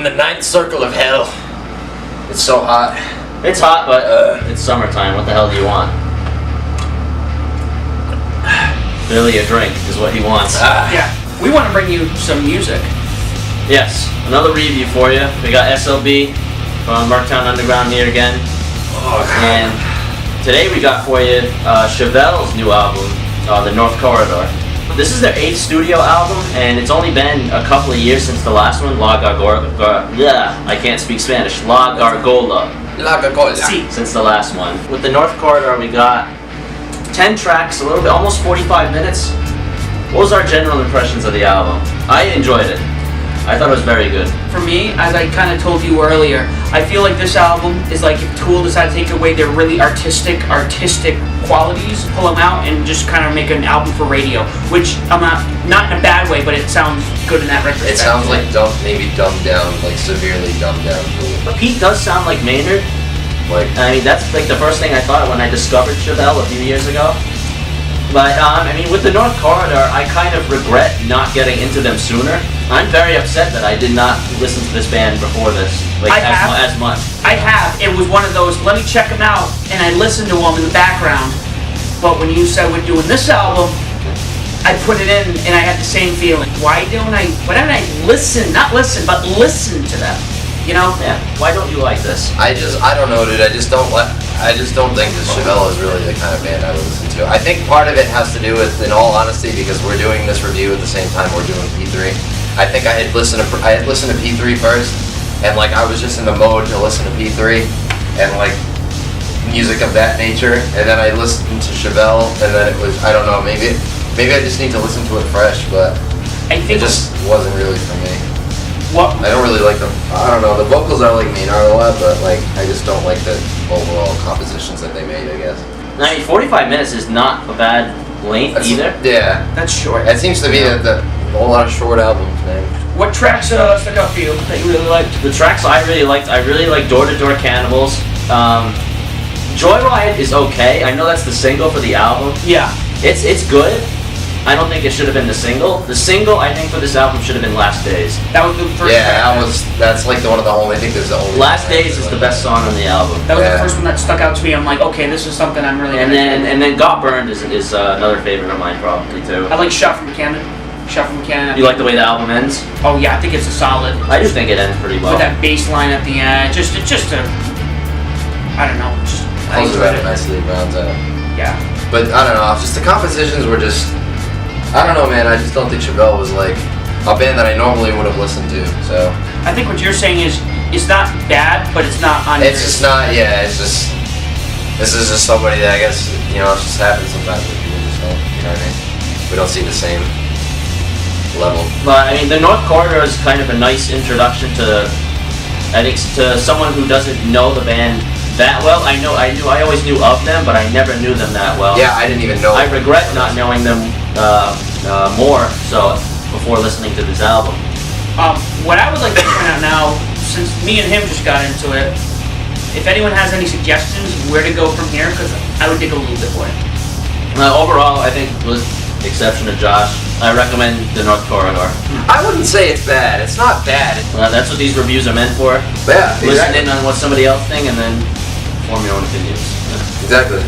the ninth circle of hell. It's so hot. It's hot, but it's summertime. What the hell do you want? Billy a drink is what he wants. Yeah, we want to bring you some music. Yes, another review for you. We got SLB from Merktown Underground here again. And today we got for you Chevelle's new album, The North Corridor. This is their 8th studio album, and it's only been a couple of years since the last one, I can't speak Spanish. La Gargola. Since the last one. With The North Corridor, we got 10 tracks, a little bit, almost 45 minutes. What was our general impressions of the album? I enjoyed it. I thought it was very good. For me, as I kind of told you earlier, I feel like this album is like if Tool decided to take away their really artistic qualities, pull them out, and just kind of make an album for radio. Which I'm not in a bad way, but it sounds good in that retrospect. It sounds like maybe dumbed down, like severely dumbed down. But Pete does sound like Maynard. I mean, that's like the first thing I thought when I discovered Chevelle a few years ago. But I mean, with The North Corridor, I kind of regret not getting into them sooner. I'm very upset that I did not listen to this band before this, as much. I have. It was one of those, let me check them out, and I listened to them in the background. But when you said we're doing this album, I put it in, and I had the same feeling. Why don't I listen to them? You know? Yeah. Why don't you like this? I don't know, dude. I just don't think that Chevelle is really the kind of band I would listen to. I think part of it has to do with, in all honesty, because we're doing this review at the same time we're doing P3. I think I had listened to P3 first, and like I was just in the mode to listen to P3 and like music of that nature, and then I listened to Chevelle, and then it was, I don't know, maybe I just need to listen to it fresh, but I think it just wasn't really for me. What? I don't really like them. I don't know. The vocals are like Maynard a lot, but like I just don't like the overall compositions that they made, I guess. I mean, 45 minutes is not a bad length either. Yeah. That's short. It seems to be that a whole lot of short albums, man. What tracks stuck out for you that you really liked? The tracks I really liked Door to Door Cannibals. Joyride is okay. I know that's the single for the album. Yeah. It's good. I don't think it should have been the single. The single, I think, for this album should have been Last Days. That was the first. Yeah, that's like one of the only. I think there's the only. Last Days is the best song on the album. That was the first one that stuck out to me. I'm like, okay, this is something I'm really. And then Got Burned is another favorite of mine probably too. I like Shot from Cannon. You like the way the album ends? Oh yeah, I think it's a solid. I do think it ends pretty well. With that bass line at the end, just I don't know, just. Closes it out nicely, rounds out. Yeah. But I don't know, just the compositions were just. I don't know, man. I just don't think Chevelle was like a band that I normally would have listened to. So I think what you're saying is it's not bad, but it's not on. It's just not. Yeah, it's just. This is just somebody that I guess it just happens sometimes with people just don't. You know what I mean? We don't see the same level. But I mean, The North Corridor is kind of a nice introduction to, I think, to someone who doesn't know the band that well. I always knew of them, but I never knew them that well. Yeah, I didn't even know. I regret not knowing them more so before listening to this album. What I would like to point out now, since me and him just got into it, if anyone has any suggestions where to go from here, because I would dig a little bit more. Overall, I think with the exception of Josh, I recommend The North Corridor. I wouldn't say it's bad. It's not bad. That's what these reviews are meant for. Yeah, exactly. Listen in on what somebody else thinks and then form your own opinions. Exactly.